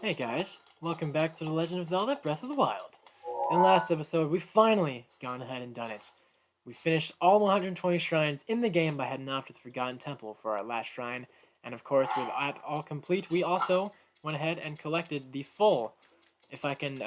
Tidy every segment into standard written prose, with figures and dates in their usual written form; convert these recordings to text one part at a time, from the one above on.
Hey guys, welcome back to The Legend of Zelda Breath of the Wild. In the last episode, we finally gone ahead and done it. We finished all 120 shrines in the game by heading off to the Forgotten Temple for our last shrine, and of course, with that all complete, we also went ahead and collected the full, if I can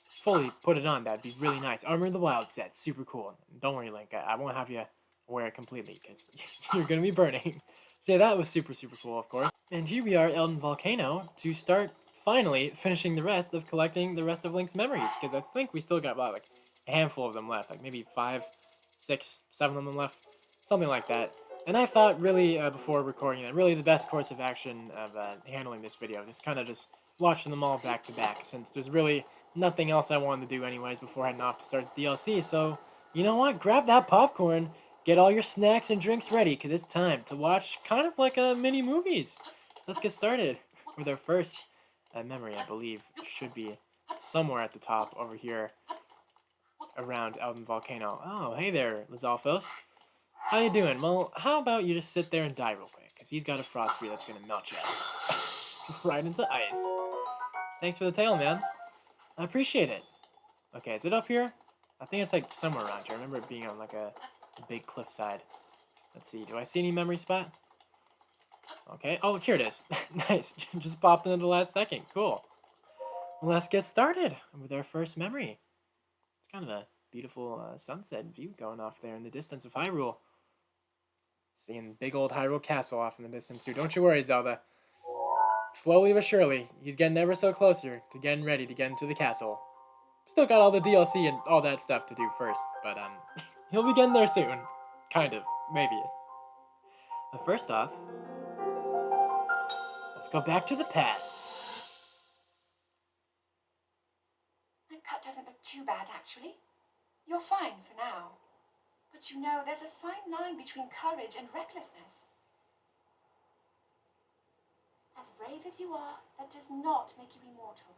fully put it on, that'd be really nice. Armor of the Wild set, super cool. Don't worry, Link, I won't have you wear it completely, because you're going to be burning. So yeah, that was super cool, of course. And here we are, Elden Volcano, to start finally finishing the rest of collecting the rest of Link's memories, because I think we still got about like a handful of them left, like maybe 5, 6, 7 of them left, something like that. And I thought really before recording that really the best course of action of handling this video is kind of just watching them all back to back, since there's really nothing else I wanted to do anyways before heading off to start the DLC. So you know what? Grab that popcorn, get all your snacks and drinks ready, because it's time to watch kind of like a mini movies. Let's get started with our first memory. I believe should be somewhere at the top over here around Elden Volcano. Oh, hey there, Lizalfos. How you doing? Well, how about you just sit there and die real quick, because he's got a frost tree that's gonna melt you right into ice. Thanks for the tail, man. I appreciate it. Okay, is it up here? I think it's like somewhere around here. I remember it being on like a big cliffside. Let's see. Do I see any memory spot? Okay. Oh, here it is. Nice. Just popped in at the last second. Cool. Well, let's get started with our first memory. It's kind of a beautiful sunset view going off there in the distance of Hyrule. Seeing big old Hyrule Castle off in the distance too. Don't you worry, Zelda. Slowly but surely, he's getting ever so closer to getting ready to get into the castle. Still got all the DLC and all that stuff to do first, but he'll be getting there soon. Kind of, maybe. But first off, let's go back to the past. That cut doesn't look too bad, actually. You're fine for now. But you know, there's a fine line between courage and recklessness. As brave as you are, that does not make you immortal.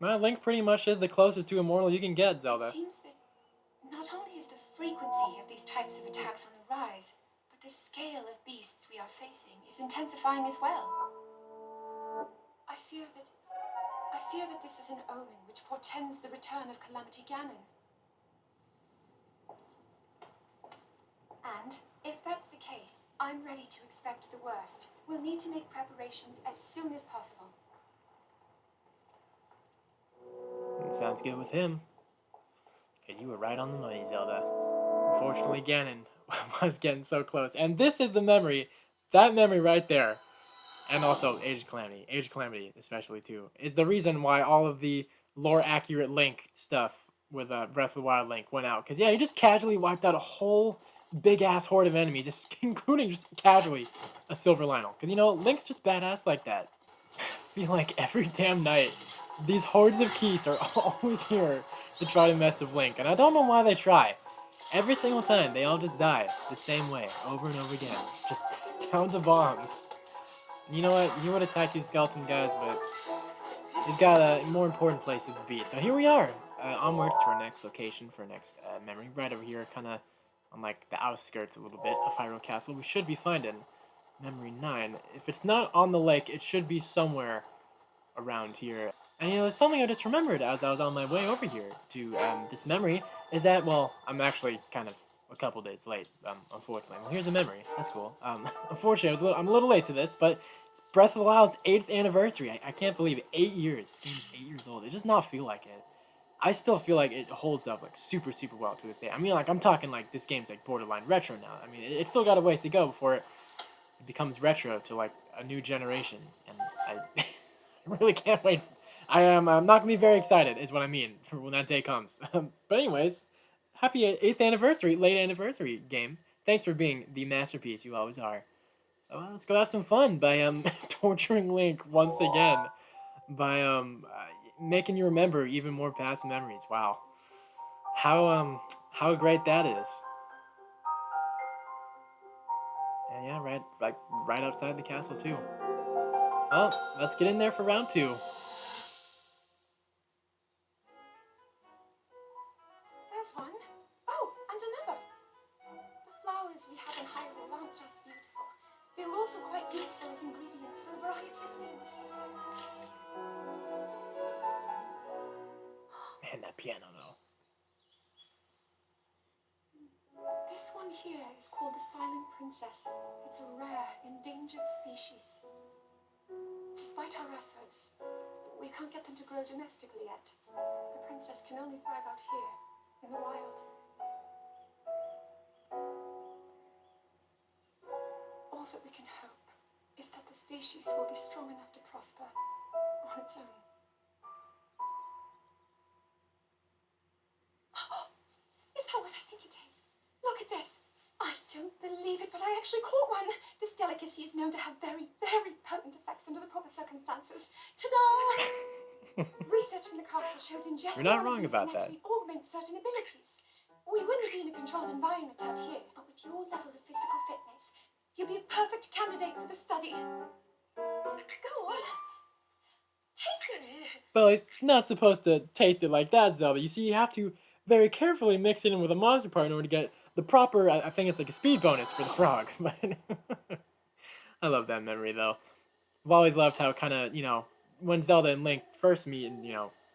Well, Link pretty much is the closest to immortal you can get, Zelda. It seems that not only is the frequency of these types of attacks on the rise, but the scale of beasts we are facing is intensifying as well. I fear that this is an omen which portends the return of Calamity Ganon. And, if that's the case, I'm ready to expect the worst. We'll need to make preparations as soon as possible. Sounds good with him. Because you were right on the money, Zelda. Unfortunately, Ganon was getting so close. And this is the memory, that memory right there. And also Age of Calamity. Age of Calamity, especially, too, is the reason why all of the lore-accurate Link stuff with Breath of the Wild Link went out. Because, yeah, he just casually wiped out a whole big-ass horde of enemies, just including just casually a Silver Lionel. Because, you know, Link's just badass like that. I feel like every damn night, these hordes of Keys are always here to try to mess with Link. And I don't know why they try. Every single time, they all just die the same way, over and over again. Just tons of bombs. You know what? He would attack these skeleton guys, but he's got more important places to be. So here we are, onwards to our next location for our next memory. Right over here, kind of on like the outskirts a little bit of Hyrule Castle. We should be finding memory 9. If it's not on the lake, it should be somewhere around here. And you know, there's something I just remembered as I was on my way over here to this memory, is that, well, I'm actually kind of a couple days late, unfortunately. Well, here's a memory. That's cool. Unfortunately, I'm a little late to this, but it's Breath of the Wild's 8th anniversary. I can't believe it. 8 years. This game is 8 years old. It does not feel like it. I still feel like it holds up like super well to this day. I mean, like, I'm talking like this game's like borderline retro now. I mean, it's still got a ways to go before it becomes retro to like a new generation. And I really can't wait. I'm not gonna be very excited, is what I mean, for when that day comes. But anyways, happy 8th anniversary, late anniversary game. Thanks for being the masterpiece you always are. So let's go have some fun by torturing Link once again by making you remember even more past memories. Wow, how great that is. And yeah, right outside the castle too. Well, let's get in there for round 2. There's one. Oh, and another. The flowers we have in Hyrule aren't just beautiful. They're also quite useful as ingredients for a variety of things. And that piano, though. This one here is called the Silent Princess. It's a rare, endangered species. Despite our efforts, we can't get them to grow domestically yet. The princess can only thrive out here, in the wild. All that we can hope is that the species will be strong enough to prosper on its own. Is that what I think it is? Look at this. I don't believe it, but I actually caught one. This delicacy is known to have very, very potent effects under the proper circumstances. Ta-da! Research from the castle shows ingesting You're not one of wrong these about can that. actually augment certain abilities. We wouldn't be in a controlled environment out here, but with your level of physical fitness, you'd be a perfect candidate for the study. Go on. Taste it. But he's not supposed to taste it like that, Zelda. You see, you have to very carefully mix it in with a monster part in order to get the proper, I think it's like a speed bonus for the frog. But I love that memory, though. I've always loved how kind of, when Zelda and Link first meet and,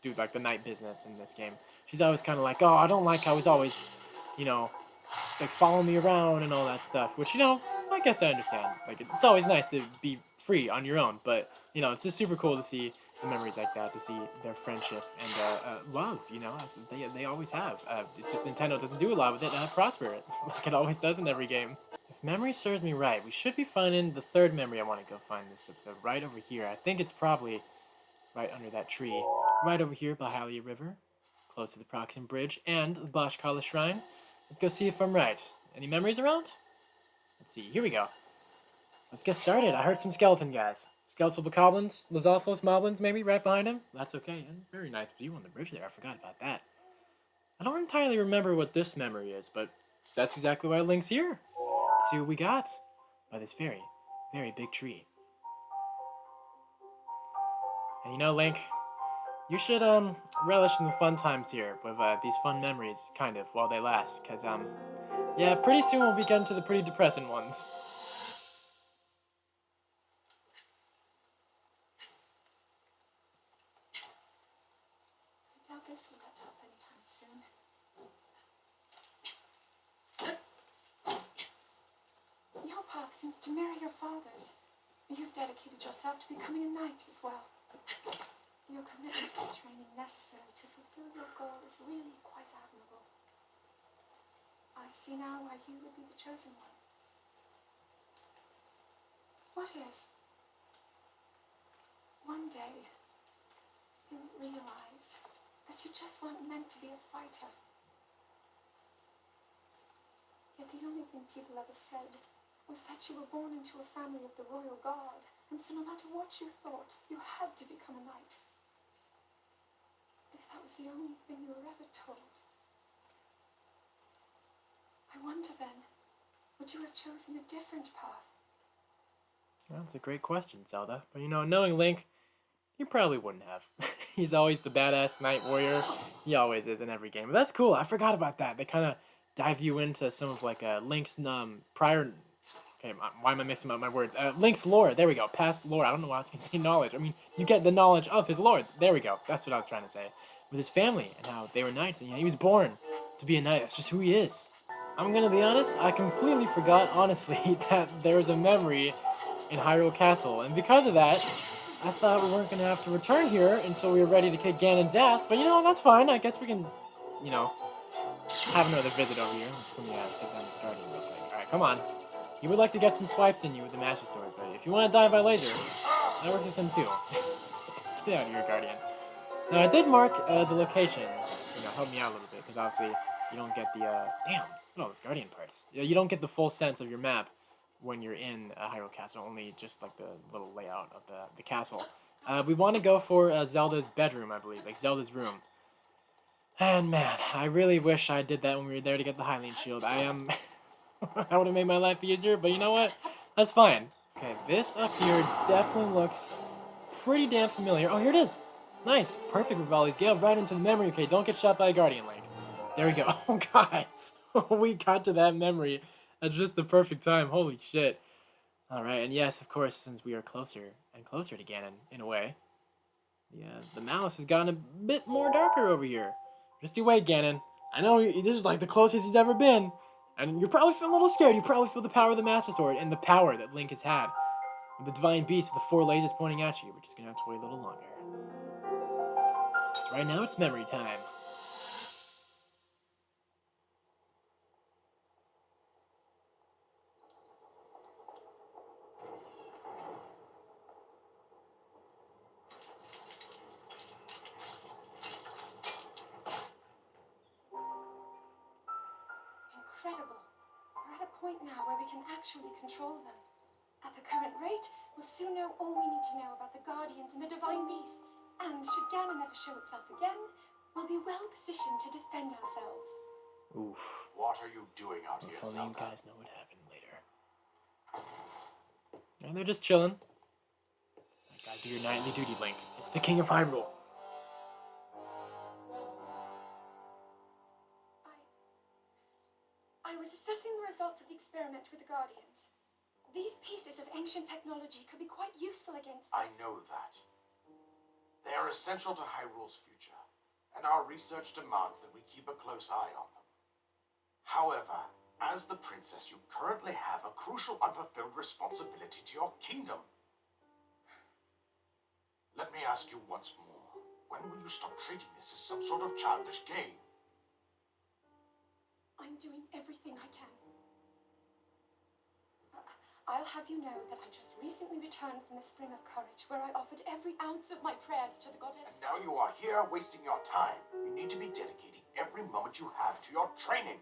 do like the night business in this game, she's always kind of like, oh, I don't like how he's always, like following me around and all that stuff, which, I guess I understand. Like, it's always nice to be free on your own, but, it's just super cool to see the memories like that, to see their friendship and love, as they always have. It's just Nintendo doesn't do a lot with it prosper it, like it always does in every game. If memory serves me right, we should be finding the third memory I want to go find this episode, right over here. I think it's probably right under that tree, right over here by Hylia River, close to the Proxim Bridge and the Boschkala Shrine. Let's go see if I'm right. Any memories around? Let's see, here we go. Let's get started. I heard some skeleton guys. Skeletal bokoblins, Lizalfos moblins maybe, right behind him. That's okay. And very nice view on the bridge there. I forgot about that. I don't entirely remember what this memory is, but that's exactly why Link's here. Let's see what we got by this very, very big tree. And Link, you should relish in the fun times here with these fun memories, kind of, while they last. Because, yeah, pretty soon we'll be getting to the pretty depressing ones. I doubt this will let up anytime soon. Your path seems to mirror your father's. You've dedicated yourself to becoming a knight as well. Your commitment to the training necessary to fulfill your goal is really quite admirable. I see now why you would be the chosen one. What if one day you realized that you just weren't meant to be a fighter? Yet the only thing people ever said was that you were born into a family of the royal guard, and so no matter what you thought, you had to become a knight. If that was the only thing you were ever told, I wonder then, would you have chosen a different path? Well, that's a great question, Zelda. But knowing Link, he probably wouldn't have. He's always the badass knight warrior. He always is in every game. But that's cool. I forgot about that. They kind of dive you into some of like Link's prior. Okay, why am I mixing up my words? Link's lore. There we go. Past lore. I don't know why I was going to say knowledge. I mean, you get the knowledge of his lore. There we go. That's what I was trying to say. With his family and how they were knights. And he was born to be a knight. That's just who he is. I'm going to be honest. I completely forgot, honestly, that there was a memory in Hyrule Castle. And because of that, I thought we weren't going to have to return here until we were ready to kick Ganon's ass. But that's fine. I guess we can, have another visit over here. Let me take down this guardian real quick. Alright, come on. He would like to get some swipes in you with the Master Sword, but if you want to die by laser, that works with him too. Get out of here, Guardian. Now, I did mark the location, help me out a little bit, because obviously you don't get the, damn, look at all those Guardian parts. You don't get the full sense of your map when you're in Hyrule Castle, only just like the little layout of the castle. We want to go for Zelda's bedroom, I believe, like Zelda's room. And man, I really wish I did that when we were there to get the Hylian Shield. I am... that would have made my life easier, but you know what? That's fine. Okay, this up here definitely looks pretty damn familiar. Oh, here it is. Nice. Perfect, Rivali's Gale. Right into the memory. Okay, don't get shot by a Guardian Link. There we go. Oh, God. We got to that memory at just the perfect time. Holy shit. Alright, and yes, of course, since we are closer and closer to Ganon, in a way, the malice has gotten a bit more darker over here. Just you wait, Ganon. I know this is like the closest he's ever been. And you're probably feeling a little scared. You probably feel the power of the Master Sword and the power that Link has had. With the Divine Beast with the 4 lasers pointing at you. We're just gonna have to wait a little longer. Because right now it's memory time. Incredible. We're at a point now where we can actually control them. At the current rate, we'll soon know all we need to know about the Guardians and the Divine Beasts. And should Ganon ever show itself again, we'll be well positioned to defend ourselves. Oof. What are you doing out here, If only you Zelda? guys know what happened later. And they're just chilling. You gotta do your nightly duty, Link. It's the King of Hyrule. I was assessing the results of the experiment with the Guardians. These pieces of ancient technology could be quite useful against them. I know that. They are essential to Hyrule's future, and our research demands that we keep a close eye on them. However, as the princess, you currently have a crucial unfulfilled responsibility to your kingdom. Let me ask you once more, when will you stop treating this as some sort of childish game? I'm doing everything I can. I'll have you know that I just recently returned from the Spring of Courage, where I offered every ounce of my prayers to the goddess. And now you are here wasting your time. You need to be dedicating every moment you have to your training.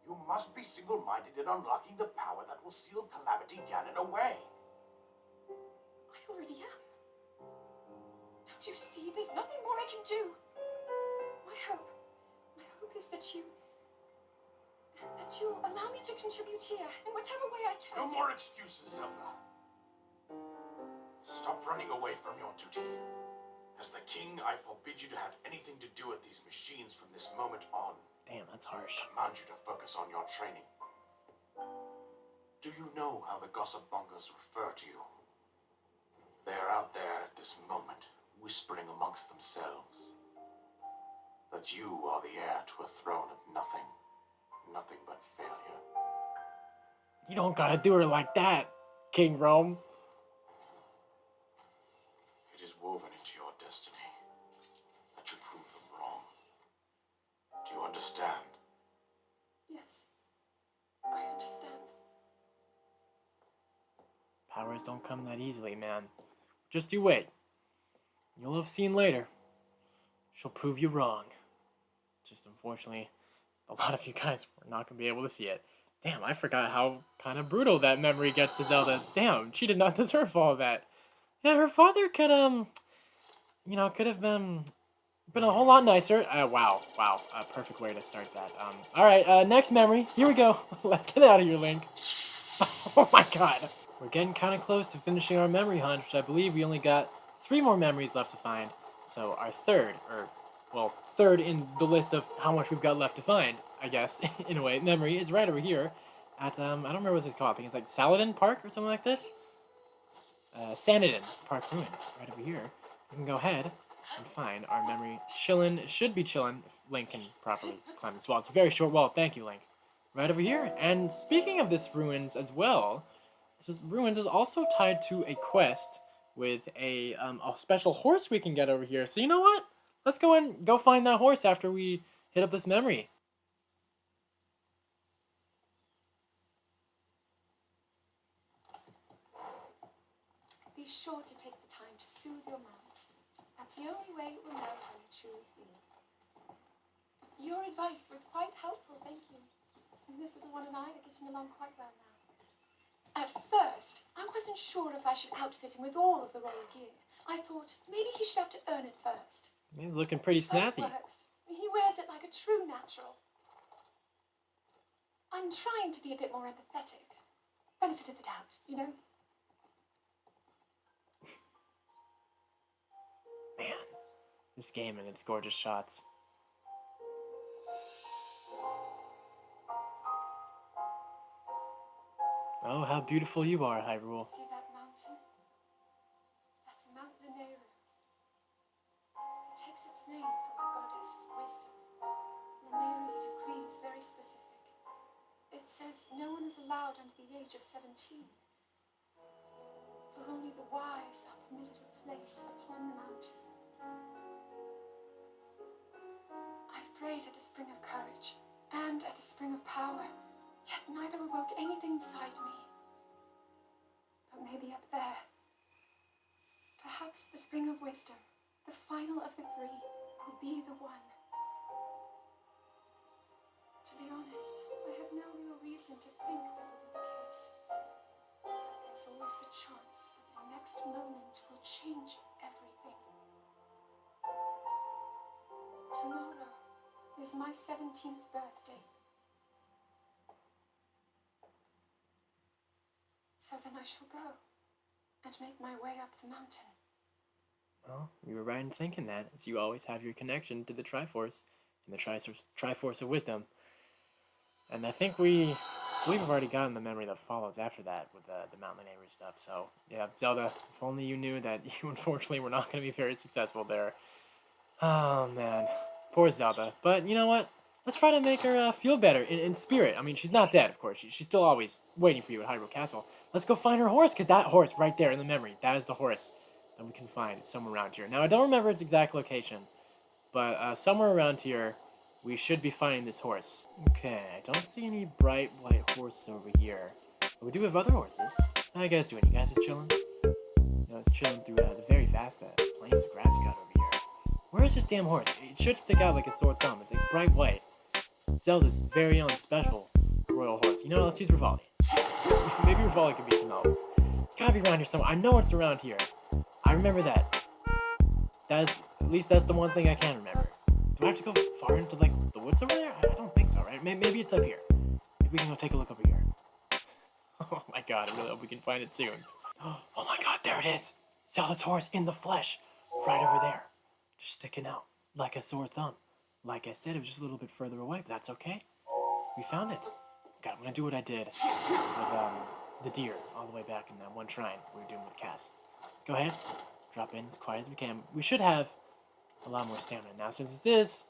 You must be single-minded in unlocking the power that will seal Calamity Ganon away. I already am. Don't you see? There's nothing more I can do. My hope is that you'll allow me to contribute here in whatever way I can. No more excuses, Zelda. Stop running away from your duty. As the king, I forbid you to have anything to do with these machines from this moment on. Damn, that's harsh. I command you to focus on your training. Do you know how the gossip bongos refer to you? They are out there at this moment, whispering amongst themselves that you are the heir to a throne of nothing but failure. You don't gotta do her like that, King Rome. It is woven into your destiny that you prove them wrong. Do you understand? Yes, I understand. Powers don't come that easily, man. Just you wait. You'll have seen later. She'll prove you wrong. Just unfortunately, a lot of you guys were not going to be able to see it. Damn, I forgot how kind of brutal that memory gets to Zelda. Damn, she did not deserve all of that. Yeah, her father could, could have been a whole lot nicer. Wow. Perfect way to start that. Alright, next memory. Here we go. Let's get out of here, Link. Oh my god. We're getting kind of close to finishing our memory hunt, which I believe we only got 3 more memories left to find. So our third in the list of how much we've got left to find, I guess, in a way, memory is right over here at, I don't remember what it's called. I think it's like Saladin Park or something like this. Sanadin Park Ruins, right over here. We can go ahead and find our memory should be chillin' if Link can properly climb this wall. It's a very short wall, thank you, Link. Right over here. And speaking of this ruins as well, ruins is also tied to a quest with a special horse we can get over here. So you know what? Let's go find that horse after we hit up this memory. Be sure to take the time to soothe your mind. That's the only way it will know how you truly feel. Your advice was quite helpful, thank you. And this little one and I are getting along quite well now. At first, I wasn't sure if I should outfit him with all of the royal gear. I thought maybe he should have to earn it first. He's looking pretty snazzy. That works. He wears it like a true natural. I'm trying to be a bit more empathetic. Benefit of the doubt, you know? Man, this game and its gorgeous shots. Oh, how beautiful you are, Hyrule. See that mountain? That's Mount Lineru. It takes its name from the goddess specific. It says no one is allowed under the age of 17. For only the wise are permitted a place upon the mountain. I've prayed at the spring of courage and at the spring of power, yet neither awoke anything inside me. But maybe up there, perhaps the spring of wisdom, the final of the three, will be the one. To be honest, I have no real reason to think that will be the case. But there's always the chance that the next moment will change everything. Tomorrow is my 17th birthday. So then I shall go and make my way up the mountain. Well, you were right in thinking that, as you always have your connection to the Triforce and the Triforce of Wisdom. And I think we've already gotten the memory that follows after that with the Mount Lanayru stuff. So, yeah, Zelda, if only you knew that you unfortunately were not going to be very successful there. Oh, man. Poor Zelda. But you know what? Let's try to make her feel better in spirit. I mean, she's not dead, of course. She's still always waiting for you at Hyrule Castle. Let's go find her horse, because that horse right there in the memory, that is the horse that we can find somewhere around here. Now, I don't remember its exact location, but somewhere around here, we should be finding this horse. Okay, I don't see any bright white horses over here. But we do have other horses. How you guys doing? You guys are chilling? You know, it's chilling through the very vast plains of grass you got over here. Where is this damn horse? It should stick out like a sore thumb. It's like bright white. Zelda's very own special royal horse. You know, let's use Rivali. Maybe Rivali could be some help. It's gotta be around here somewhere. I know it's around here. I remember that. At least that's the one thing I can remember. Do I have to go far into, like, the woods over there? I don't think so, right? Maybe it's up here. Maybe we can go take a look over here. Oh my god, I really hope we can find it soon. Oh my god, there it is! Zelda's horse in the flesh! Right over there. Just sticking out like a sore thumb. Like I said, it was just a little bit further away, but that's okay. We found it. God, I'm gonna do what I did with the deer all the way back in that one shrine we were doing with Cass. Let's go ahead, drop in as quiet as we can. We should have a lot more stamina. Now, since this is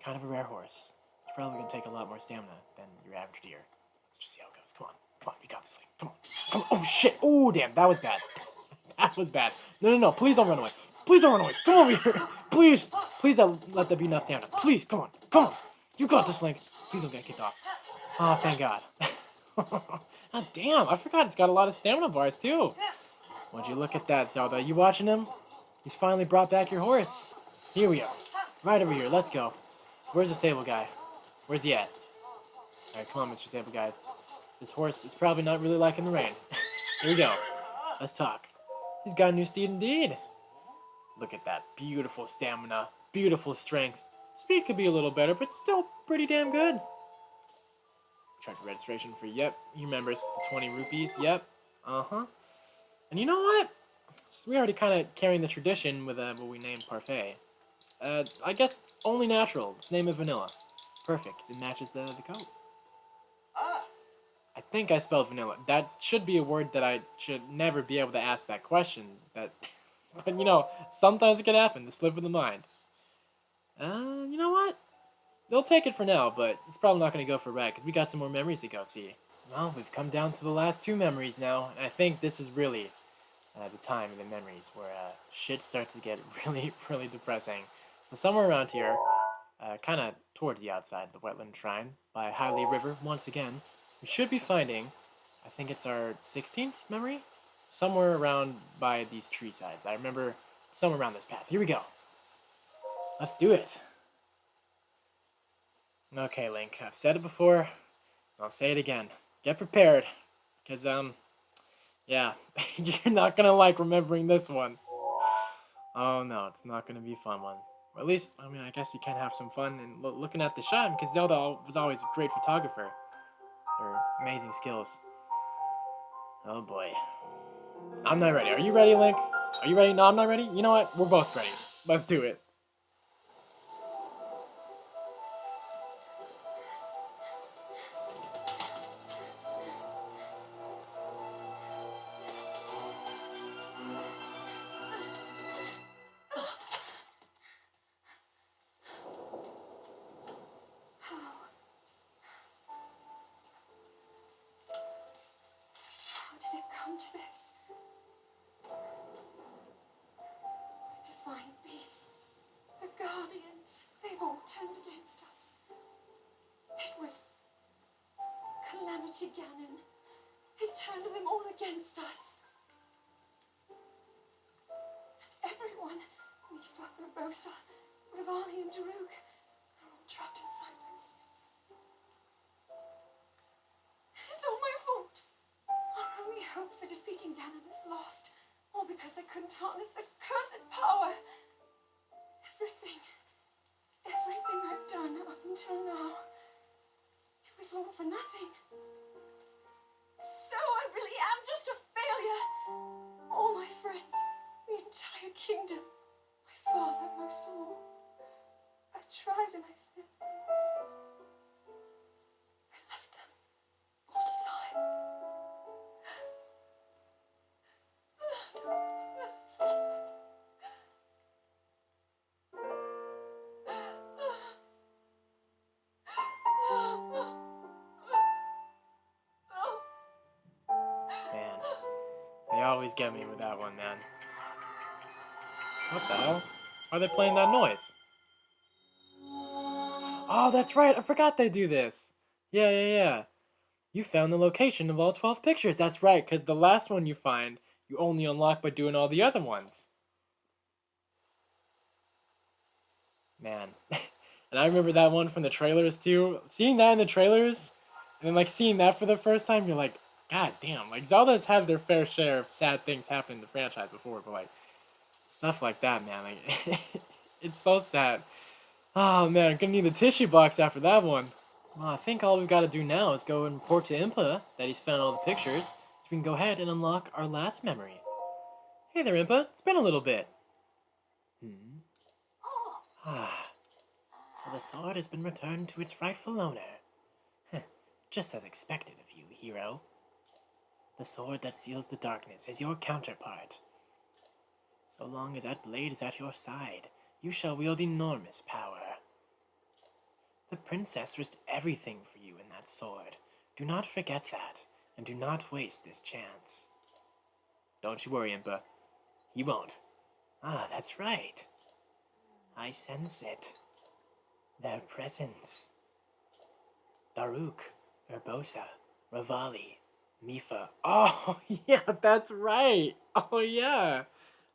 kind of a rare horse, it's probably going to take a lot more stamina than your average deer. Let's just see how it goes. Come on, we got this thing. Come on. Oh, shit. Oh, damn, that was bad. That was bad. No, please don't run away. Please don't run away. Come over here. Please let there be enough stamina. Please, come on. You got this, Link. Please don't get kicked off. Oh, thank God. Oh, damn, I forgot it's got a lot of stamina bars, too. Would you look at that, Zelda? You watching him? He's finally brought back your horse. Here we are. Right over here. Let's go. Where's the stable guy? Where's he at? Alright, come on, Mr. Stable Guy. This horse is probably not really liking the rain. Here we go. Let's talk. He's got a new steed indeed. Look at that. Beautiful stamina. Beautiful strength. Speed could be a little better, but still pretty damn good. Check the registration for, yep, he remembers the 20 rupees. Yep. Uh-huh. And you know what? We already kind of carrying the tradition with what we named Parfait. I guess only natural. Its name is Vanilla. Perfect. It matches the coat. I think I spelled vanilla. That should be a word that I should never be able to ask that question. But you know, sometimes it can happen. The slip of the mind. You know what? They'll take it for now, but it's probably not going to go for red because we got some more memories to go see. Well, we've come down to the last two memories now, and I think this is really the time of the memories where shit starts to get really, really depressing. So somewhere around here, kind of towards the outside of the wetland shrine by Hyrule River, once again, we should be finding, I think it's our 16th memory? Somewhere around by these tree sides. I remember somewhere around this path. Here we go. Let's do it. Okay, Link, I've said it before. I'll say it again. Get prepared. Because, yeah, you're not going to like remembering this one. Oh, no, it's not going to be a fun one. Or at least, I mean, I guess you can have some fun in looking at the shot, because Zelda was always a great photographer. Her amazing skills. Oh, boy. I'm not ready. Are you ready, Link? Are you ready? No, I'm not ready? You know what? We're both ready. Let's do it. Ganon. It turned them all against us. And everyone, Mifa, Urbosa, Rivali, and Daruk, they're all trapped inside those things. It's all my fault. Our only hope for defeating Ganon is lost, all because I couldn't harness this cursed power. Everything I've done up until now, it was all for nothing. So I really am just a failure. All my friends, the entire kingdom, my father most of all. I tried and I failed. I left them all to die. Man, they always get me with that one, man. What the hell? Why are they playing that noise? Oh, that's right. I forgot they do this. Yeah. You found the location of all 12 pictures. That's right, because the last one you find, you only unlock by doing all the other ones. Man. And I remember that one from the trailers, too. Seeing that in the trailers, and then, like, seeing that for the first time, you're like, God damn. Like, Zelda's had their fair share of sad things happen in the franchise before, but, like, stuff like that, man. Like, it's so sad. Oh, man, I'm gonna need the tissue box after that one. Well, I think all we've got to do now is go and report to Impa that he's found all the pictures, so we can go ahead and unlock our last memory. Hey there, Impa. It's been a little bit. Ah, so the sword has been returned to its rightful owner. Heh, just as expected of you, hero. The sword that seals the darkness is your counterpart. So long as that blade is at your side, you shall wield enormous power. The princess risked everything for you in that sword. Do not forget that, and do not waste this chance. Don't you worry, Impa. He won't. Ah, that's right. I sense it. Their presence. Daruk, Urbosa, Rivali, Mifa. Oh, yeah, that's right. Oh, yeah.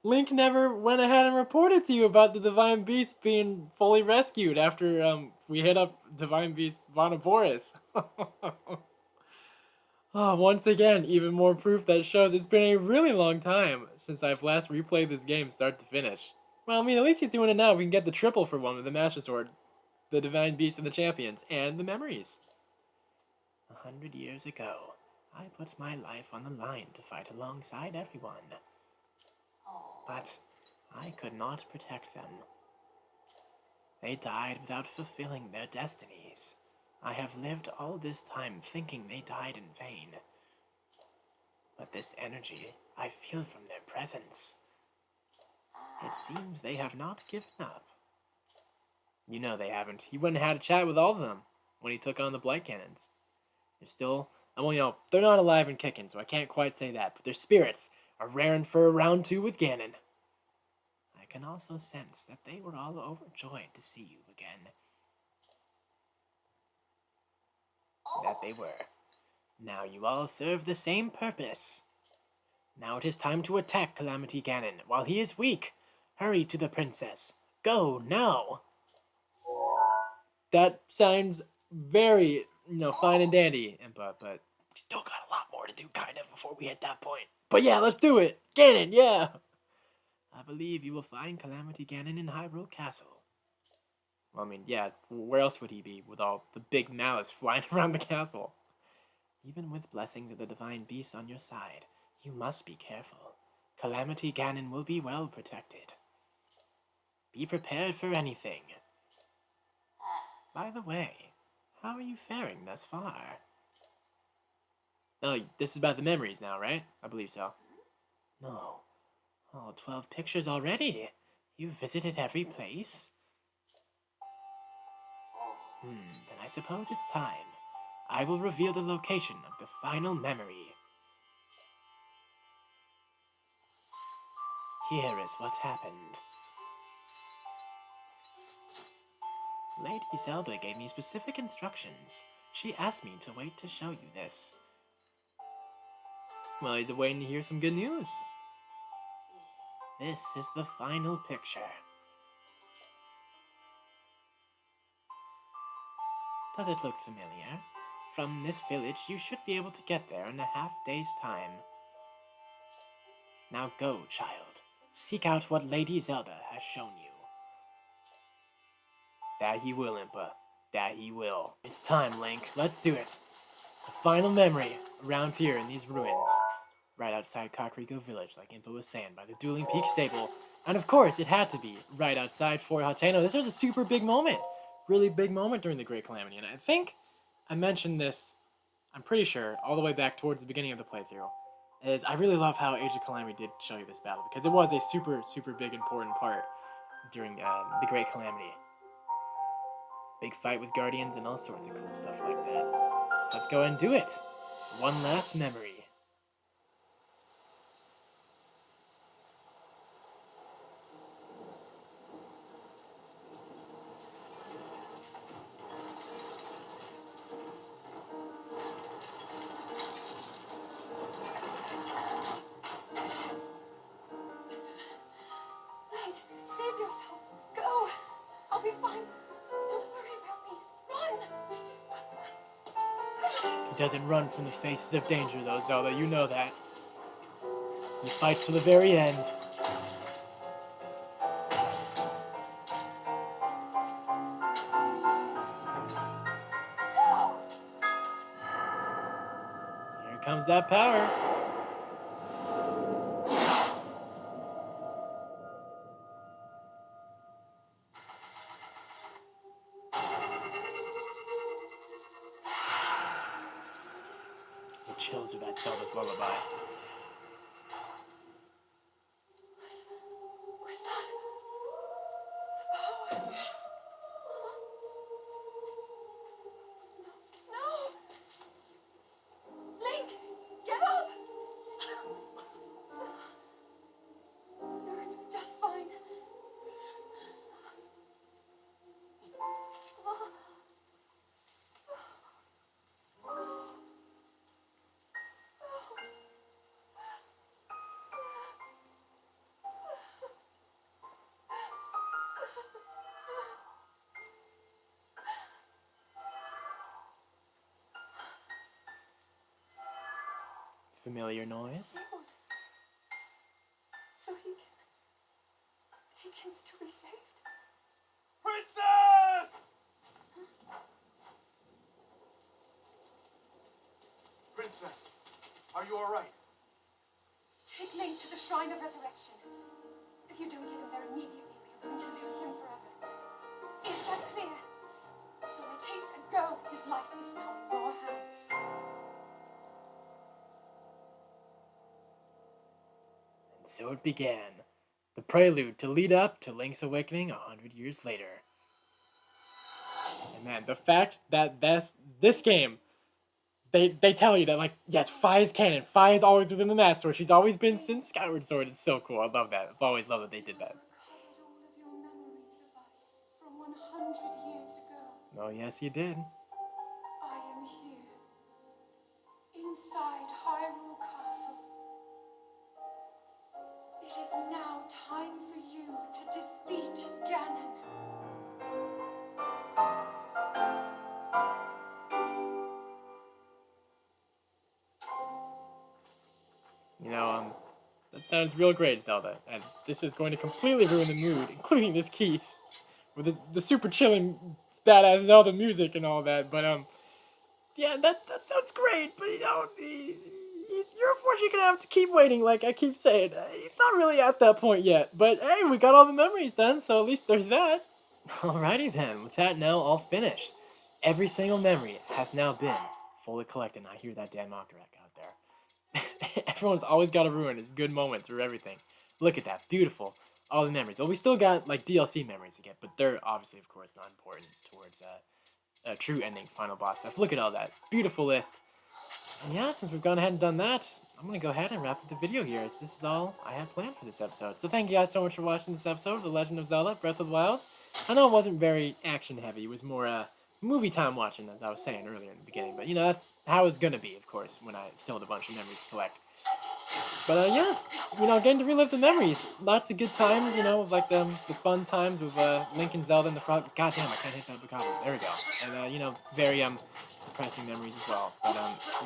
Link never went ahead and reported to you about the Divine Beast being fully rescued after we hit up Divine Beast Bonoboris. Oh, once again, even more proof that shows it's been a really long time since I've last replayed this game start to finish. Well, I mean, at least he's doing it now. We can get the triple for one with the Master Sword, the Divine Beast and the Champions, and the memories. 100 years ago, I put my life on the line to fight alongside everyone. But I could not protect them. They died without fulfilling their destinies. I have lived all this time thinking they died in vain. But this energy I feel from their presence. It seems they have not given up. You know they haven't. He went and had a chat with all of them when he took on the Blight Cannons. They're still, well, you know, they're not alive and kicking, so I can't quite say that, but their spirits are raring for a round 2 with Ganon. I can also sense that they were all overjoyed to see you again. That they were. Now you all serve the same purpose. Now it is time to attack Calamity Ganon while he is weak. Hurry to the princess. Go now. That sounds very, fine and dandy, Impa, but we still got a lot more to do, kind of, before we hit that point. But yeah, let's do it. Ganon, yeah. I believe you will find Calamity Ganon in Hyrule Castle. Well, I mean, yeah, where else would he be with all the big malice flying around the castle? Even with blessings of the Divine Beast on your side, you must be careful. Calamity Ganon will be well protected. Be prepared for anything. By the way, how are you faring thus far? Oh, this is about the memories now, right? I believe so. No. All 12 pictures already. You've visited every place? Then I suppose it's time. I will reveal the location of the final memory. Here is what happened. Lady Zelda gave me specific instructions. She asked me to wait to show you this. Well, he's waiting to hear some good news. This is the final picture. Does it look familiar? From this village, you should be able to get there in a half-day's time. Now go, child. Seek out what Lady Zelda has shown you. That he will, Impa. That he will. It's time, Link. Let's do it. The final memory around here in these ruins. Right outside Kakariko Village, like Impa was saying, by the Dueling Peak Stable. And of course, it had to be right outside Fort Hateno. This was a super big moment. Really big moment during the Great Calamity. And I think I mentioned this, I'm pretty sure, all the way back towards the beginning of the playthrough. Is I really love how Age of Calamity did show you this battle, because it was a super, super big, important part during the Great Calamity. Big fight with Guardians and all sorts of cool stuff like that. So let's go and do it. One last memory. Link, save yourself. Go. I'll be fine. Don't worry about me. Run. He doesn't run from the faces of danger, though, Zelda. You know that. He fights to the very end. Here comes that power. The chills of that Zelda's lullaby. Was that the power? No. Link, get up. You're just fine. Familiar noise. Sealed. So he can still be saved. Princess! Princess, are you alright? Take Link to the Shrine of Resurrection. If you don't get him there immediately, we are going to lose him forever. Is that clear? So make haste and go. His life is now in your hands. And so it began. The prelude to lead up to Link's awakening 100 years later. And man, the fact that this game, they tell you that, like, yes, Fi is canon. Fi is always within the Master Sword. She's always been since Skyward Sword. It's so cool. I love that. I've always loved that they did that. Recovered all of your memories of us from 100 years ago. Oh, yes, you did. I am here, inside Hyrule Castle. It is now time for you to defeat Ganon. You know, that sounds real great, Zelda. And this is going to completely ruin the mood, including this keys. With the super chilling, badass Zelda music and all that. But, yeah, that sounds great. But, you know, you're unfortunately going to have to keep waiting, like I keep saying. He's not really at that point yet. But, hey, we got all the memories done, so at least there's that. Alrighty then, with that now all finished. Every single memory has now been fully collected. And I hear that Dan Mockdrack out there. Everyone's always got to ruin his good moments or everything. Look at that, beautiful. All the memories. Well, we still got like DLC memories to get, but they're obviously, of course, not important towards true ending final boss stuff. Look at all that beautiful list. And yeah, since we've gone ahead and done that, I'm gonna go ahead and wrap up the video here. This is all I had planned for this episode. So thank you guys so much for watching this episode of The Legend of Zelda: Breath of the Wild. I know it wasn't very action heavy. It was more movie time watching, as I was saying earlier in the beginning. But you know, that's how it's gonna be, of course, when I still have a bunch of memories to collect. But yeah, getting to relive the memories. Lots of good times, like the fun times with Link and Zelda and the frog. God damn, I can't hit that Bacaba. There we go. And very depressing memories as well. But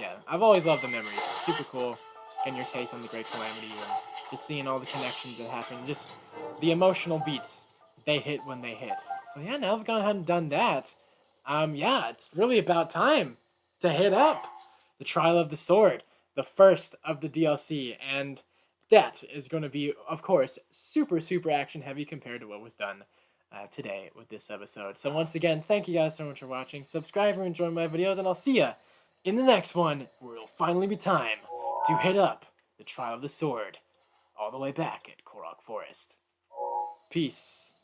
yeah, I've always loved the memories. Super cool, getting your taste on the Great Calamity and just seeing all the connections that happen. Just the emotional beats they hit when they hit. So yeah, now I've gone ahead and done that. Yeah, it's really about time to hit up the Trial of the Sword, the first of the DLC, and that is going to be, of course, super, super action heavy compared to what was done today with this episode. So once again, thank you guys so much for watching. Subscribe and enjoy my videos, and I'll see ya in the next one, where it'll finally be time to hit up the Trial of the Sword all the way back at Korok Forest. Peace.